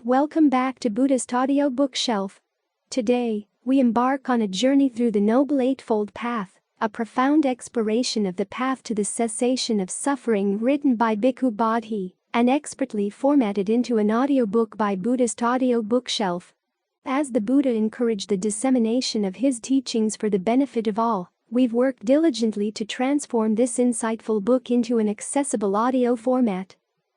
Welcome back to Buddhist audiobook shelf. Today, we embark on a journey through the Noble Eightfold Path, a profound exploration of the path to the cessation of suffering written by Bhikkhu Bodhi and expertly formatted into an audiobook by Buddhist audiobook shelf. As the Buddha encouraged the dissemination of his teachings for the benefit of all, we've worked diligently to transform this insightful book into an accessible audio format.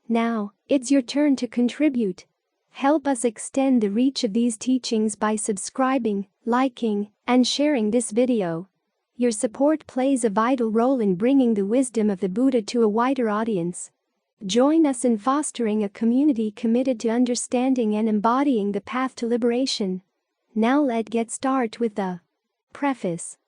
Now, it's your turn to contribute. Help us extend the reach of these teachings by subscribing, liking, and sharing this video. Your support plays a vital role in bringing the wisdom of the Buddha to a wider audience. Join us in fostering a community committed to understanding and embodying the path to liberation. Now let's get started with the preface.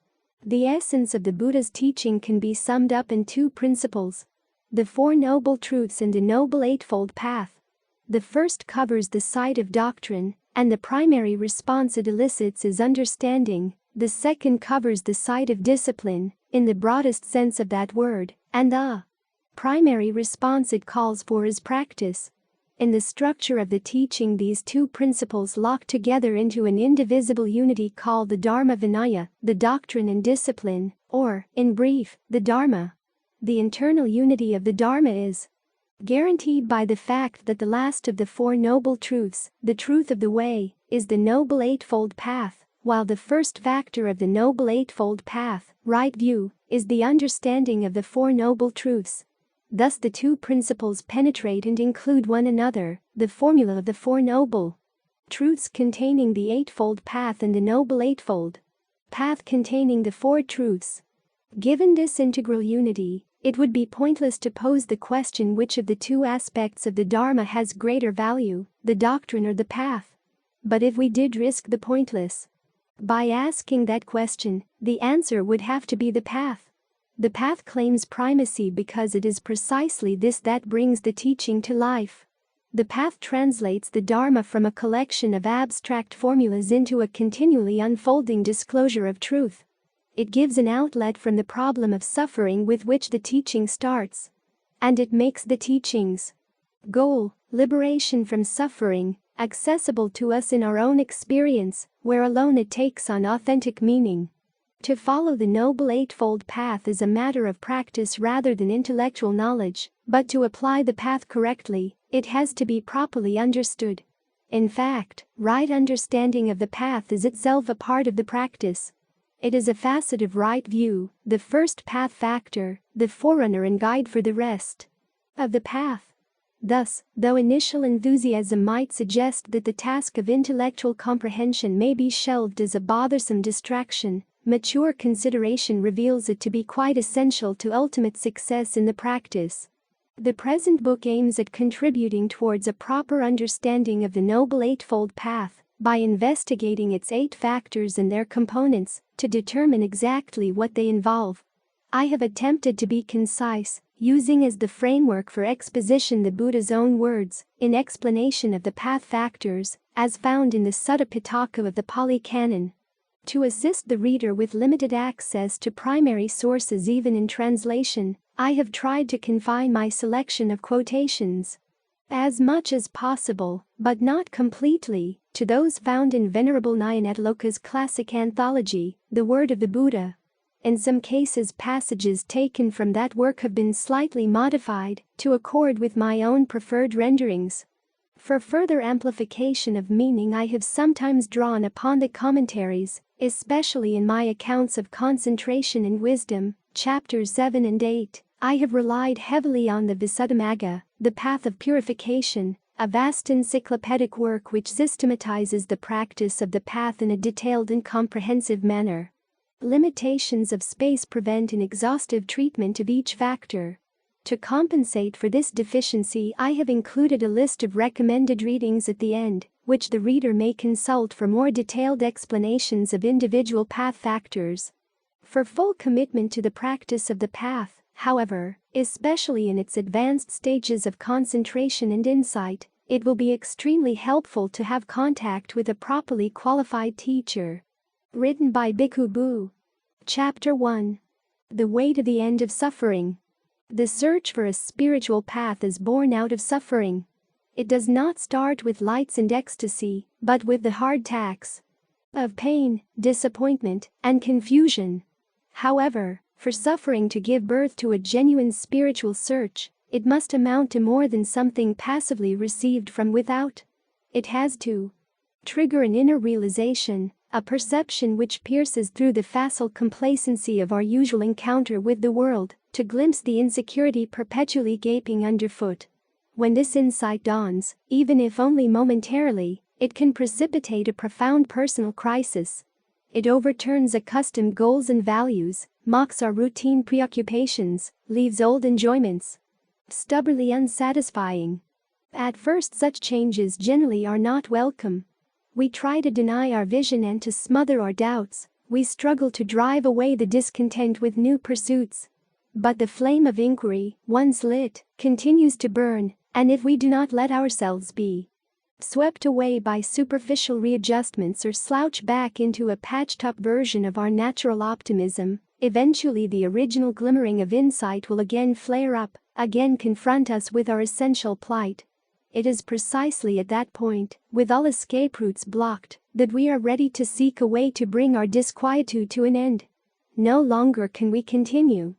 The essence of the Buddha's teaching can be summed up in two principles: the Four Noble Truths and the Noble Eightfold Path. The first covers the side of doctrine, and the primary response it elicits is understanding. The second covers the side of discipline, in the broadest sense of that word, and the primary response it calls for is practice. In the structure of the teaching, these two principles lock together into an indivisible unity called the Dharma Vinaya, the doctrine and discipline, or, in brief, the Dharma. The internal unity of the Dharma is guaranteed by the fact that the last of the Four Noble Truths, the truth of the way, is the Noble Eightfold Path, while the first factor of the Noble Eightfold Path, right view, is the understanding of the Four Noble Truths. Thus the two principles penetrate and include one another, the formula of the Four Noble Truths containing the Eightfold Path and the Noble Eightfold Path containing the Four Truths. Given this integral unity, it would be pointless to pose the question which of the two aspects of the Dharma has greater value, the doctrine or the path. But if we did risk the pointless by asking that question, the answer would have to be the path. The path claims primacy because it is precisely this that brings the teaching to life. The path translates the Dharma from a collection of abstract formulas into a continually unfolding disclosure of truth. It gives an outlet from the problem of suffering with which the teaching starts. And it makes the teaching's goal, liberation from suffering, accessible to us in our own experience, where alone it takes on authentic meaning. To follow the Noble Eightfold Path is a matter of practice rather than intellectual knowledge, but to apply the path correctly, it has to be properly understood. In fact, right understanding of the path is itself a part of the practice. It is a facet of right view, the first path factor, the forerunner and guide for the rest of the path. Thus, though initial enthusiasm might suggest that the task of intellectual comprehension may be shelved as a bothersome distraction, mature consideration reveals it to be quite essential to ultimate success in the practice. The present book aims at contributing towards a proper understanding of the Noble Eightfold Path by investigating its 8 factors and their components to determine exactly what they involve. I have attempted to be concise, using as the framework for exposition the Buddha's own words in explanation of the path factors, as found in the Sutta Pitaka of the Pali Canon. To assist the reader with limited access to primary sources even in translation, I have tried to confine my selection of quotations as much as possible, but not completely, to those found in Venerable Nyanatiloka's classic anthology, The Word of the Buddha. In some cases, passages taken from that work have been slightly modified to accord with my own preferred renderings. For further amplification of meaning, I have sometimes drawn upon the commentaries, especially in my accounts of concentration and wisdom, chapters 7 and 8. I have relied heavily on the Visuddhimagga, the Path of Purification, a vast encyclopedic work which systematizes the practice of the path in a detailed and comprehensive manner. Limitations of space prevent an exhaustive treatment of each factor. To compensate for this deficiency, I have included a list of recommended readings at the end, which the reader may consult for more detailed explanations of individual path factors. For full commitment to the practice of the path, however, especially in its advanced stages of concentration and insight, it will be extremely helpful to have contact with a properly qualified teacher. Written by Bhikkhu Bodhi. Chapter 1. The Way to the End of Suffering. The search for a spiritual path is born out of suffering. It does not start with lights and ecstasy, but with the hard tax of pain, disappointment, and confusion. However, for suffering to give birth to a genuine spiritual search, it must amount to more than something passively received from without. It has to trigger an inner realization, a perception which pierces through the facile complacency of our usual encounter with the world, to glimpse the insecurity perpetually gaping underfoot. When this insight dawns, even if only momentarily, it can precipitate a profound personal crisis. It overturns accustomed goals and values, mocks our routine preoccupations, leaves old enjoyments stubbornly unsatisfying. At first, such changes generally are not welcome. We try to deny our vision and to smother our doubts. We struggle to drive away the discontent with new pursuits. But the flame of inquiry, once lit, continues to burn, and if we do not let ourselves be swept away by superficial readjustments or slouch back into a patched-up version of our natural optimism, eventually the original glimmering of insight will again flare up, again confront us with our essential plight. It is precisely at that point, with all escape routes blocked, that we are ready to seek a way to bring our disquietude to an end. No longer can we continue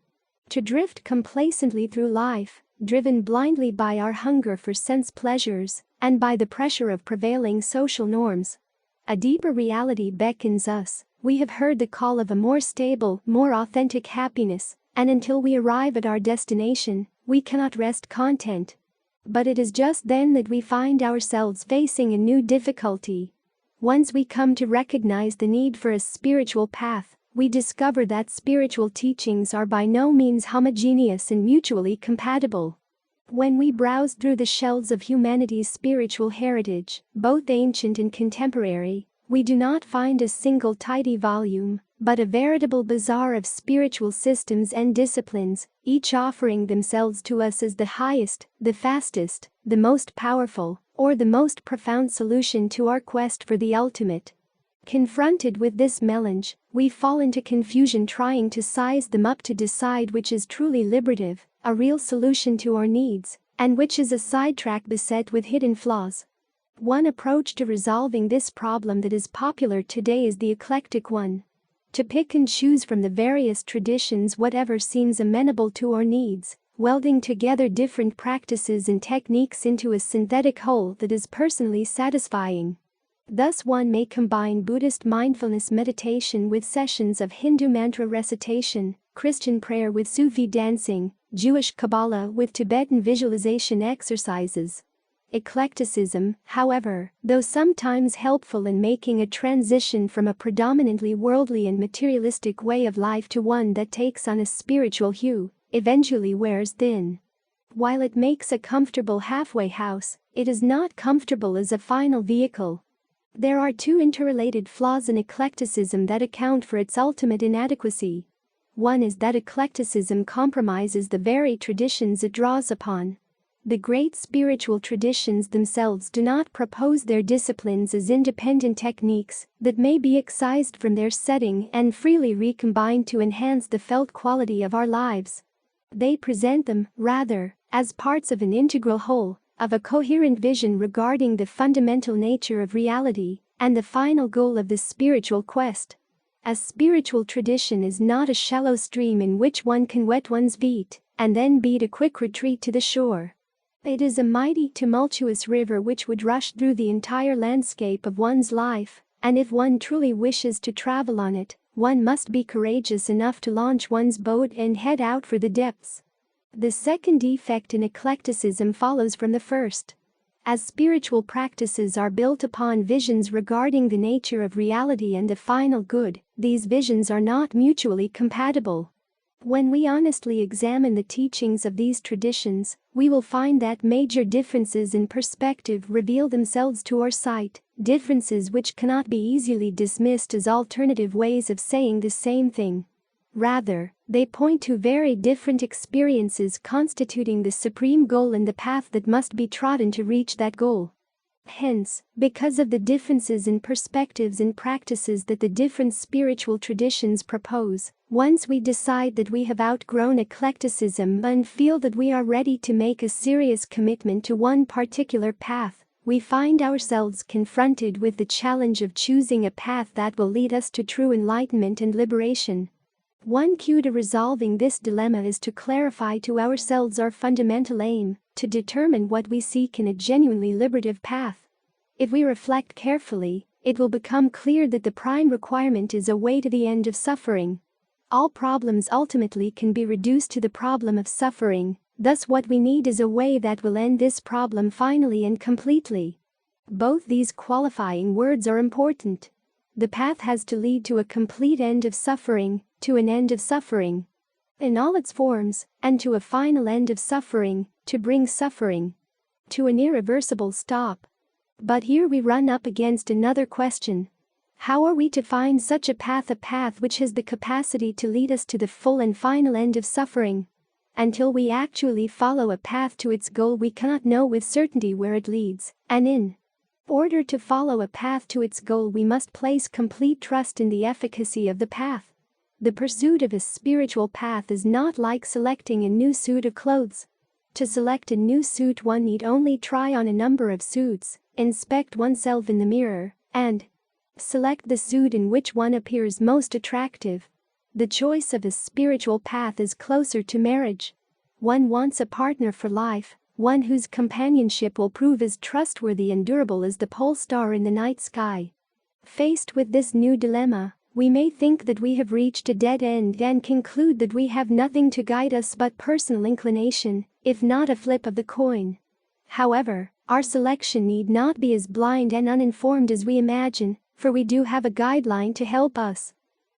to drift complacently through life, driven blindly by our hunger for sense pleasures and by the pressure of prevailing social norms. A deeper reality beckons us. We have heard the call of a more stable, more authentic happiness, and until we arrive at our destination, we cannot rest content. But it is just then that we find ourselves facing a new difficulty. Once we come to recognize the need for a spiritual path, we discover that spiritual teachings are by no means homogeneous and mutually compatible. When we browse through the shelves of humanity's spiritual heritage, both ancient and contemporary, we do not find a single tidy volume, but a veritable bazaar of spiritual systems and disciplines, each offering themselves to us as the highest, the fastest, the most powerful, or the most profound solution to our quest for the ultimate. Confronted with this melange, we fall into confusion trying to size them up to decide which is truly liberative, a real solution to our needs, and which is a sidetrack beset with hidden flaws. One approach to resolving this problem that is popular today is the eclectic one. To pick and choose from the various traditions whatever seems amenable to our needs, welding together different practices and techniques into a synthetic whole that is personally satisfying. Thus one may combine Buddhist mindfulness meditation with sessions of Hindu mantra recitation, Christian prayer with Sufi dancing, Jewish Kabbalah with Tibetan visualization exercises. Eclecticism, however, though sometimes helpful in making a transition from a predominantly worldly and materialistic way of life to one that takes on a spiritual hue, eventually wears thin. While it makes a comfortable halfway house, it is not comfortable as a final vehicle. There are two interrelated flaws in eclecticism that account for its ultimate inadequacy. One is that eclecticism compromises the very traditions it draws upon. The great spiritual traditions themselves do not propose their disciplines as independent techniques that may be excised from their setting and freely recombined to enhance the felt quality of our lives. They present them, rather, as parts of an integral whole, of a coherent vision regarding the fundamental nature of reality and the final goal of the spiritual quest. A spiritual tradition is not a shallow stream in which one can wet one's feet and then beat a quick retreat to the shore. It is a mighty, tumultuous river which would rush through the entire landscape of one's life, and if one truly wishes to travel on it, one must be courageous enough to launch one's boat and head out for the depths. The second defect in eclecticism follows from the first. As spiritual practices are built upon visions regarding the nature of reality and the final good, these visions are not mutually compatible. When we honestly examine the teachings of these traditions, we will find that major differences in perspective reveal themselves to our sight, differences which cannot be easily dismissed as alternative ways of saying the same thing. Rather, they point to very different experiences constituting the supreme goal and the path that must be trodden to reach that goal. Hence, because of the differences in perspectives and practices that the different spiritual traditions propose, once we decide that we have outgrown eclecticism and feel that we are ready to make a serious commitment to one particular path, we find ourselves confronted with the challenge of choosing a path that will lead us to true enlightenment and liberation. One key to resolving this dilemma is to clarify to ourselves our fundamental aim, to determine what we seek in a genuinely liberative path. If we reflect carefully, it will become clear that the prime requirement is a way to the end of suffering. All problems ultimately can be reduced to the problem of suffering, thus what we need is a way that will end this problem finally and completely. Both these qualifying words are important. The path has to lead to a complete end of suffering, to an end of suffering in all its forms, and to a final end of suffering, to bring suffering to an irreversible stop. But here we run up against another question. How are we to find such a path which has the capacity to lead us to the full and final end of suffering? Until we actually follow a path to its goal, we cannot know with certainty where it leads, and in order to follow a path to its goal, we must place complete trust in the efficacy of the path. The pursuit of a spiritual path is not like selecting a new suit of clothes. To select a new suit, one need only try on a number of suits, inspect oneself in the mirror, and select the suit in which one appears most attractive. The choice of a spiritual path is closer to marriage. One wants a partner for life, one whose companionship will prove as trustworthy and durable as the pole star in the night sky. Faced with this new dilemma, we may think that we have reached a dead end and conclude that we have nothing to guide us but personal inclination, if not a flip of the coin. However, our selection need not be as blind and uninformed as we imagine, for we do have a guideline to help us.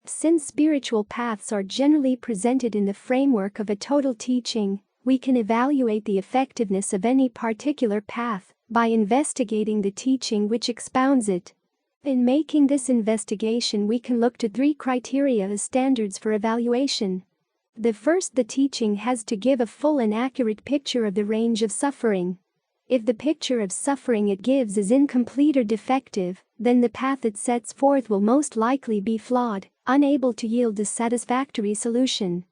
Since spiritual paths are generally presented in the framework of a total teaching, we can evaluate the effectiveness of any particular path by investigating the teaching which expounds it. In making this investigation, we can look to 3 criteria as standards for evaluation. The first, the teaching has to give a full and accurate picture of the range of suffering. If the picture of suffering it gives is incomplete or defective, then the path it sets forth will most likely be flawed, unable to yield a satisfactory solution.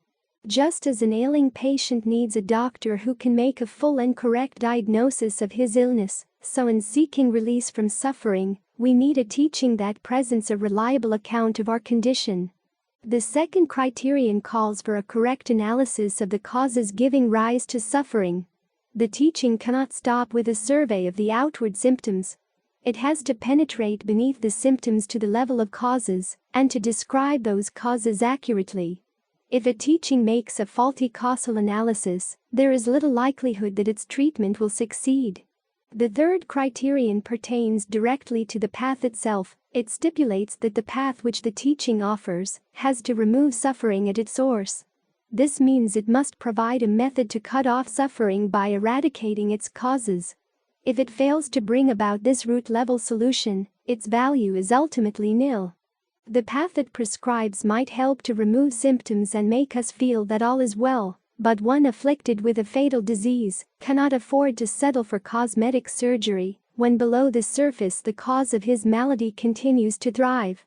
Just as an ailing patient needs a doctor who can make a full and correct diagnosis of his illness, so in seeking release from suffering, we need a teaching that presents a reliable account of our condition. The second criterion calls for a correct analysis of the causes giving rise to suffering. The teaching cannot stop with a survey of the outward symptoms. It has to penetrate beneath the symptoms to the level of causes, and to describe those causes accurately. If a teaching makes a faulty causal analysis, there is little likelihood that its treatment will succeed. The third criterion pertains directly to the path itself. It stipulates that the path which the teaching offers has to remove suffering at its source. This means it must provide a method to cut off suffering by eradicating its causes. If it fails to bring about this root-level solution, its value is ultimately nil. The path it prescribes might help to remove symptoms and make us feel that all is well, but one afflicted with a fatal disease cannot afford to settle for cosmetic surgery when below the surface the cause of his malady continues to thrive.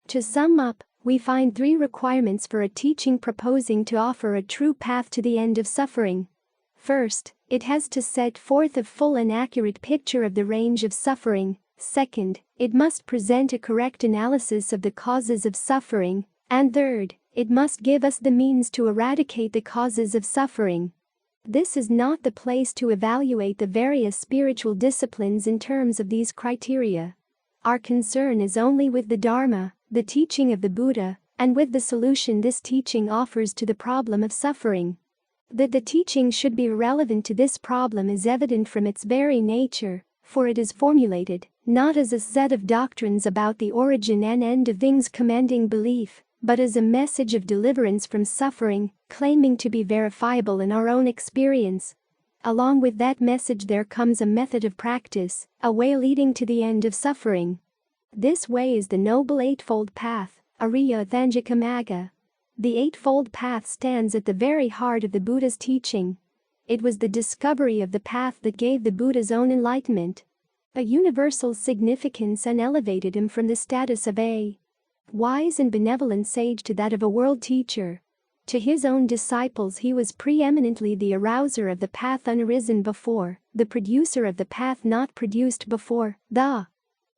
To sum up, we find 3 requirements for a teaching proposing to offer a true path to the end of suffering. First, it has to set forth a full and accurate picture of the range of suffering. Second, it must present a correct analysis of the causes of suffering. And third, it must give us the means to eradicate the causes of suffering. This is not the place to evaluate the various spiritual disciplines in terms of these criteria. Our concern is only with the Dharma, the teaching of the Buddha, and with the solution this teaching offers to the problem of suffering. That the teaching should be relevant to this problem is evident from its very nature, for it is formulated not as a set of doctrines about the origin and end of things commanding belief, but as a message of deliverance from suffering, claiming to be verifiable in our own experience. Along with that message there comes a method of practice, a way leading to the end of suffering. This way is the Noble Eightfold Path, Ariya Thanjika Magga. The Eightfold Path stands at the very heart of the Buddha's teaching. It was the discovery of the path that gave the Buddha's own enlightenment. a universal significance, and elevated him from the status of a wise and benevolent sage to that of a world teacher. To his own disciples he was preeminently the arouser of the path unarisen before, the producer of the path not produced before, the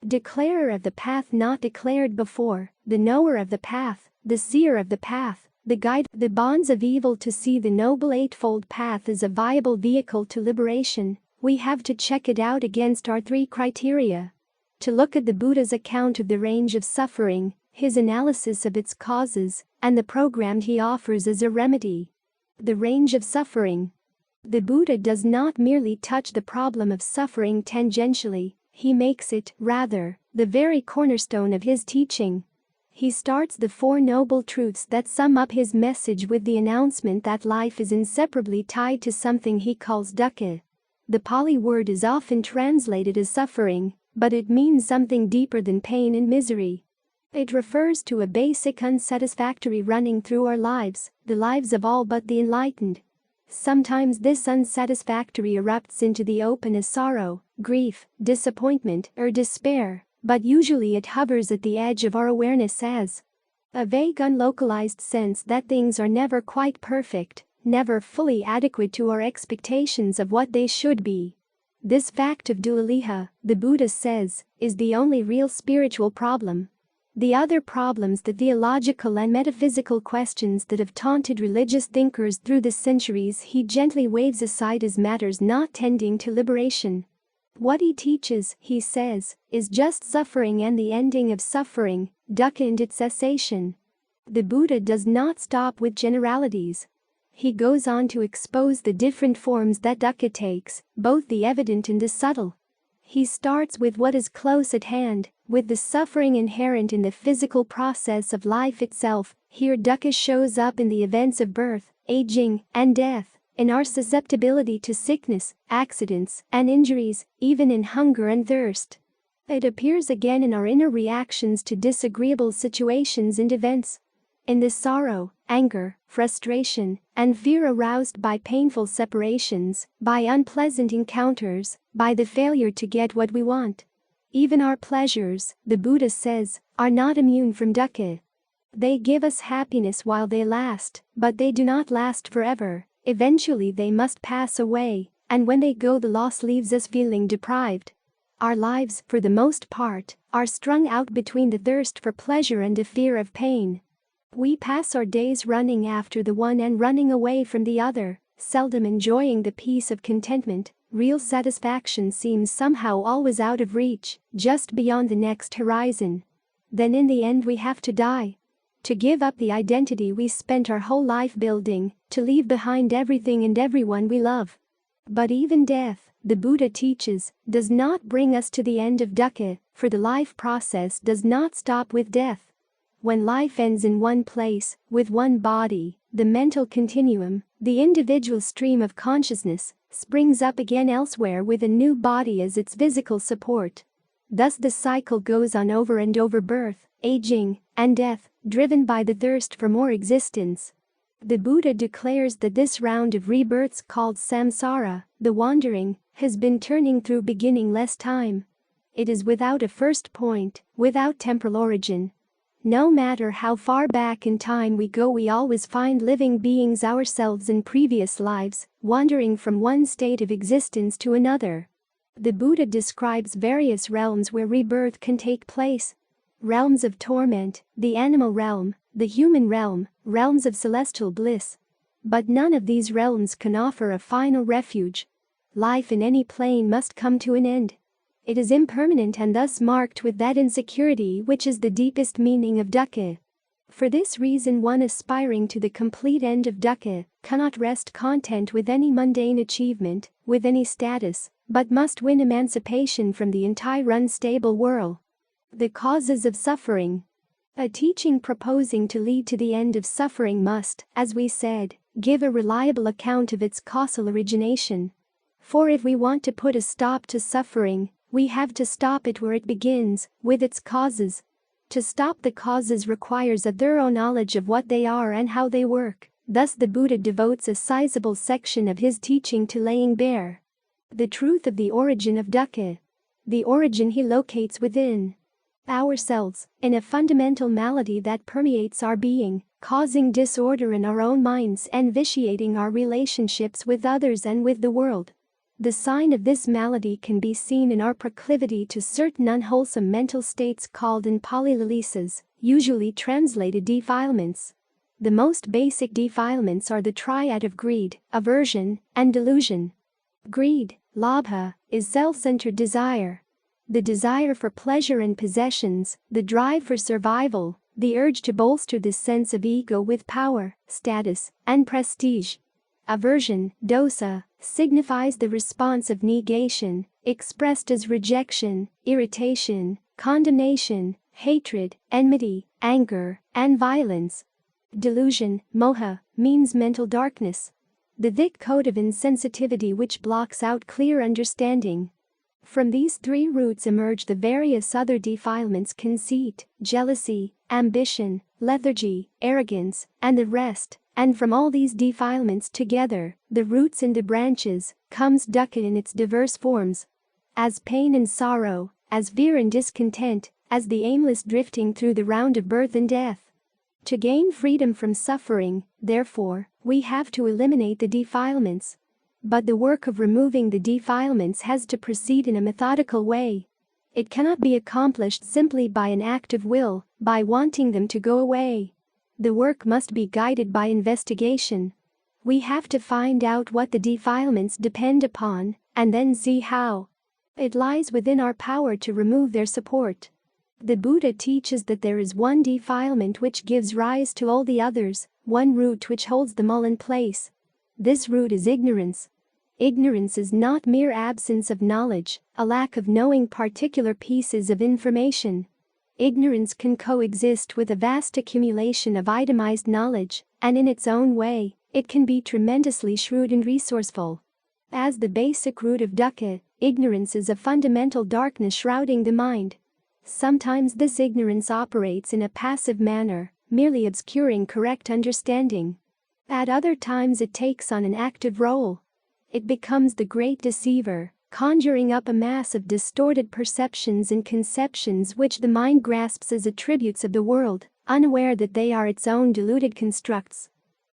declarer of the path not declared before, the knower of the path, the seer of the path, the guide. The bonds of evil. To see the Noble Eightfold Path as a viable vehicle to liberation, we have to check it out against our three criteria. To look at the Buddha's account of the range of suffering, his analysis of its causes, and the program he offers as a remedy. The range of suffering. The Buddha does not merely touch the problem of suffering tangentially, he makes it, rather, the very cornerstone of his teaching. He starts the Four Noble Truths that sum up his message with the announcement that life is inseparably tied to something he calls dukkha. The Pali word is often translated as suffering, but it means something deeper than pain and misery. It refers to a basic unsatisfactory running through our lives, the lives of all but the enlightened. Sometimes this unsatisfactory erupts into the open as sorrow, grief, disappointment, or despair, but usually it hovers at the edge of our awareness as a vague unlocalized sense that things are never quite perfect, never fully adequate to our expectations of what they should be. This fact of dualiha, the Buddha says, is the only real spiritual problem. The other problems, the theological and metaphysical questions that have taunted religious thinkers through the centuries, he gently waves aside as matters not tending to liberation. What he teaches, he says, is just suffering and the ending of suffering, dukkha and its cessation. The Buddha does not stop with generalities. He goes on to expose the different forms that dukkha takes, both the evident and the subtle. He starts with what is close at hand, with the suffering inherent in the physical process of life itself. Here dukkha shows up in the events of birth, aging, and death, in our susceptibility to sickness, accidents, and injuries, even in hunger and thirst. It appears again in our inner reactions to disagreeable situations and events. In the sorrow, anger, frustration, and fear aroused by painful separations, by unpleasant encounters, by the failure to get what we want. Even our pleasures, the Buddha says, are not immune from dukkha. They give us happiness while they last, but they do not last forever. Eventually they must pass away, and when they go the loss leaves us feeling deprived. Our lives, for the most part, are strung out between the thirst for pleasure and the fear of pain. We pass our days running after the one and running away from the other, seldom enjoying the peace of contentment. Real satisfaction seems somehow always out of reach, just beyond the next horizon. Then in the end we have to die. To give up the identity we spent our whole life building, to leave behind everything and everyone we love. But even death, the Buddha teaches, does not bring us to the end of dukkha, for the life process does not stop with death. When life ends in one place, with one body, the mental continuum, the individual stream of consciousness, springs up again elsewhere with a new body as its physical support. Thus the cycle goes on over and over: birth, aging, and death, driven by the thirst for more existence. The Buddha declares that this round of rebirths called samsara, the wandering, has been turning through beginningless time. It is without a first point, without temporal origin. No matter how far back in time we go, we always find living beings ourselves in previous lives, wandering from one state of existence to another. The Buddha describes various realms where rebirth can take place. Realms of torment, the animal realm, the human realm, realms of celestial bliss. But none of these realms can offer a final refuge. Life in any plane must come to an end. It is impermanent and thus marked with that insecurity which is the deepest meaning of dukkha. For this reason, one aspiring to the complete end of dukkha cannot rest content with any mundane achievement, with any status, but must win emancipation from the entire unstable whirl. The causes of suffering. A teaching proposing to lead to the end of suffering must, as we said, give a reliable account of its causal origination. For if we want to put a stop to suffering, we have to stop it where it begins, with its causes. To stop the causes requires a thorough knowledge of what they are and how they work. Thus the Buddha devotes a sizable section of his teaching to laying bare the truth of the origin of dukkha. The origin he locates within ourselves, in a fundamental malady that permeates our being, causing disorder in our own minds and vitiating our relationships with others and with the world. The sign of this malady can be seen in our proclivity to certain unwholesome mental states called in Pali lalesas, usually translated defilements. The most basic defilements are the triad of greed, aversion, and delusion. Greed, labha, is self-centered desire. The desire for pleasure and possessions, the drive for survival, the urge to bolster this sense of ego with power, status, and prestige. Aversion, dosa, signifies the response of negation, expressed as rejection, irritation, condemnation, hatred, enmity, anger, and violence. Delusion, moha, means mental darkness. The thick coat of insensitivity which blocks out clear understanding. From these three roots emerge the various other defilements: conceit, jealousy, ambition, lethargy, arrogance, and the rest. And from all these defilements together, the roots and the branches, comes dukkha in its diverse forms. As pain and sorrow, as fear and discontent, as the aimless drifting through the round of birth and death. To gain freedom from suffering, therefore, we have to eliminate the defilements. But the work of removing the defilements has to proceed in a methodical way. It cannot be accomplished simply by an act of will, by wanting them to go away. The work must be guided by investigation. We have to find out what the defilements depend upon, and then see how. It lies within our power to remove their support. The Buddha teaches that there is one defilement which gives rise to all the others, one root which holds them all in place. This root is ignorance. Ignorance is not mere absence of knowledge, a lack of knowing particular pieces of information. Ignorance can coexist with a vast accumulation of itemized knowledge, and in its own way, it can be tremendously shrewd and resourceful. As the basic root of dukkha, ignorance is a fundamental darkness shrouding the mind. Sometimes this ignorance operates in a passive manner, merely obscuring correct understanding. At other times it takes on an active role. It becomes the great deceiver, conjuring up a mass of distorted perceptions and conceptions which the mind grasps as attributes of the world, unaware that they are its own deluded constructs.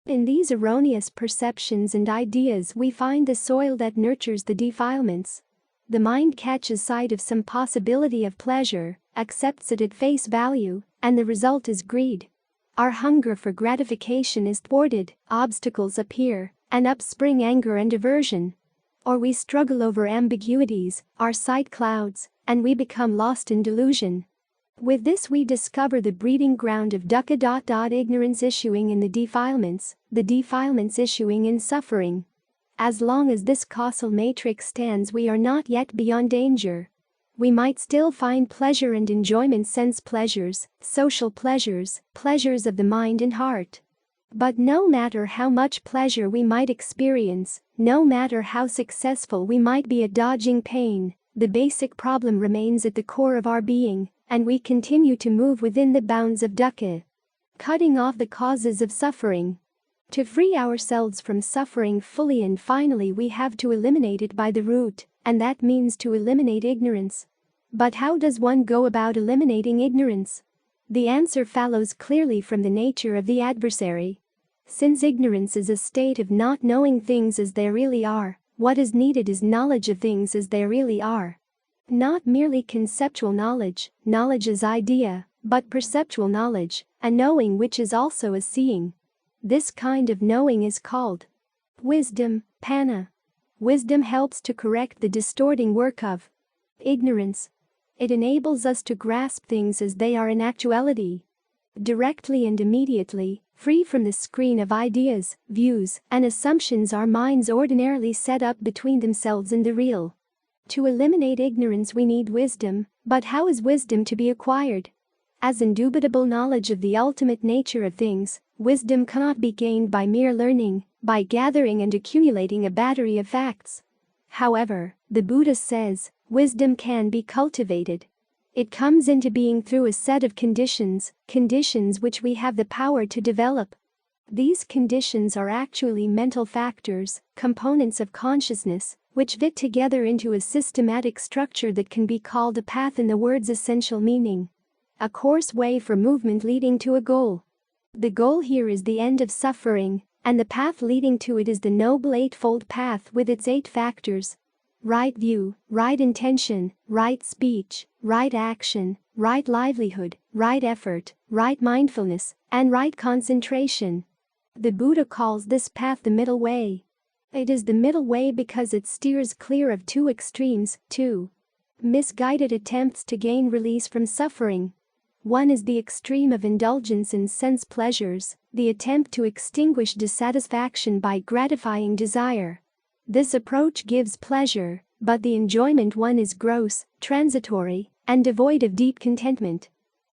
In these erroneous perceptions and ideas we find the soil that nurtures the defilements. The mind catches sight of some possibility of pleasure, accepts it at face value, and the result is greed. Our hunger for gratification is thwarted, obstacles appear, and up spring anger and aversion. Or we struggle over ambiguities, our sight clouds, and we become lost in delusion. With this we discover the breeding ground of dukkha. Ignorance issuing in the defilements issuing in suffering. As long as this causal matrix stands, we are not yet beyond danger. We might still find pleasure and enjoyment, sense pleasures, social pleasures, pleasures of the mind and heart. But no matter how much pleasure we might experience, no matter how successful we might be at dodging pain, the basic problem remains at the core of our being, and we continue to move within the bounds of dukkha. Cutting off the causes of suffering. To free ourselves from suffering fully and finally we have to eliminate it by the root, and that means to eliminate ignorance. But how does one go about eliminating ignorance? The answer follows clearly from the nature of the adversary. Since ignorance is a state of not knowing things as they really are, what is needed is knowledge of things as they really are. Not merely conceptual knowledge, knowledge as idea, but perceptual knowledge, a knowing which is also a seeing. This kind of knowing is called wisdom, panna. Wisdom helps to correct the distorting work of ignorance. It enables us to grasp things as they are in actuality, directly and immediately, free from the screen of ideas, views, and assumptions our minds ordinarily set up between themselves and the real. To eliminate ignorance we need wisdom, but how is wisdom to be acquired? As indubitable knowledge of the ultimate nature of things, wisdom cannot be gained by mere learning, by gathering and accumulating a battery of facts. However, the Buddha says, wisdom can be cultivated. It comes into being through a set of conditions which we have the power to develop. These conditions are actually mental factors, components of consciousness, which fit together into a systematic structure that can be called a path in the word's essential meaning. A course way for movement leading to a goal. The goal here is the end of suffering, and the path leading to it is the Noble Eightfold Path with its 8 factors. Right view, right intention, right speech, right action, right livelihood, right effort, right mindfulness, and right concentration. The Buddha calls this path the middle way. It is the middle way because it steers clear of 2 extremes, 2 misguided attempts to gain release from suffering. One is the extreme of indulgence in sense pleasures, the attempt to extinguish dissatisfaction by gratifying desire. This approach gives pleasure, but the enjoyment one is gross, transitory, and devoid of deep contentment.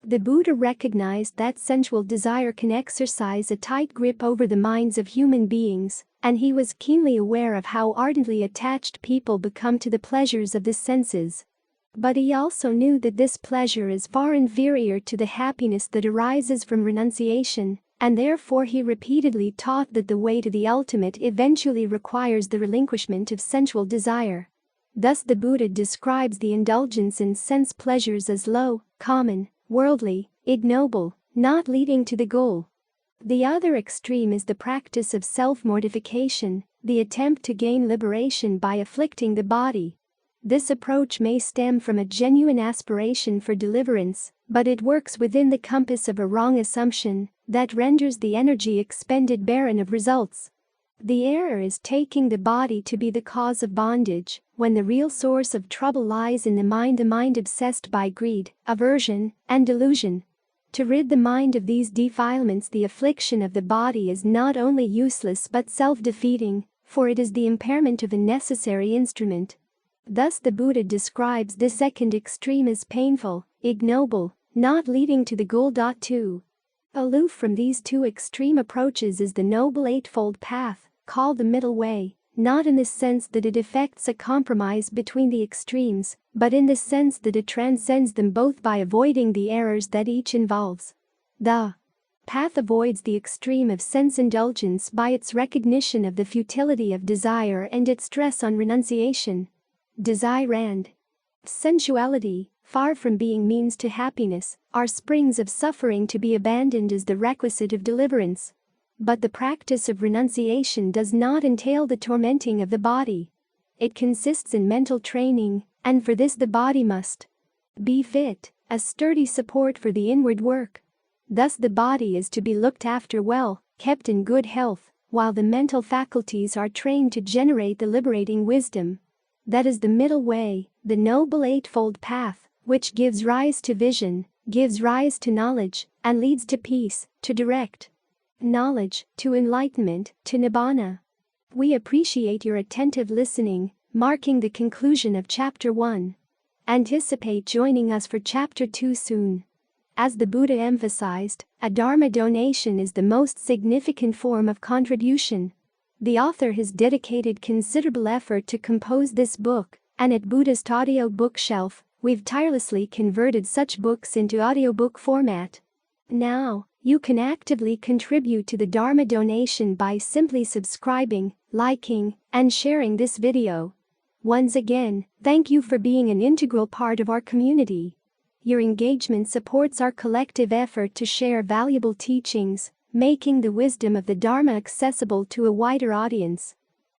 The Buddha recognized that sensual desire can exercise a tight grip over the minds of human beings, and he was keenly aware of how ardently attached people become to the pleasures of the senses. But he also knew that this pleasure is far inferior to the happiness that arises from renunciation, and therefore he repeatedly taught that the way to the ultimate eventually requires the relinquishment of sensual desire. Thus the Buddha describes the indulgence in sense pleasures as low, common, worldly, ignoble, not leading to the goal. The other extreme is the practice of self-mortification, the attempt to gain liberation by afflicting the body. This approach may stem from a genuine aspiration for deliverance, but it works within the compass of a wrong assumption that renders the energy expended barren of results. The error is taking the body to be the cause of bondage, when the real source of trouble lies in the mind obsessed by greed, aversion, and delusion. To rid the mind of these defilements, the affliction of the body is not only useless but self-defeating, for it is the impairment of a necessary instrument. Thus the Buddha describes this second extreme as painful, ignoble, not leading to the goal. 2. Aloof from these 2 extreme approaches is the Noble Eightfold Path, called the middle way, not in the sense that it effects a compromise between the extremes, but in the sense that it transcends them both by avoiding the errors that each involves. The path avoids the extreme of sense indulgence by its recognition of the futility of desire and its stress on renunciation. Desire and sensuality, far from being means to happiness, are springs of suffering to be abandoned as the requisite of deliverance. But the practice of renunciation does not entail the tormenting of the body. It consists in mental training, and for this the body must be fit, a sturdy support for the inward work. Thus the body is to be looked after well, kept in good health, while the mental faculties are trained to generate the liberating wisdom. That is the middle way, the Noble Eightfold Path, which gives rise to vision, gives rise to knowledge, and leads to peace, to direct knowledge, to enlightenment, to nibbana. We appreciate your attentive listening, marking the conclusion of Chapter 1. Anticipate joining us for Chapter 2 soon. As the Buddha emphasized, a Dharma donation is the most significant form of contribution. The author has dedicated considerable effort to compose this book, and at Buddhist Audio Bookshelf, we've tirelessly converted such books into audiobook format. Now, you can actively contribute to the Dharma donation by simply subscribing, liking, and sharing this video. Once again, thank you for being an integral part of our community. Your engagement supports our collective effort to share valuable teachings, making the wisdom of the Dharma accessible to a wider audience.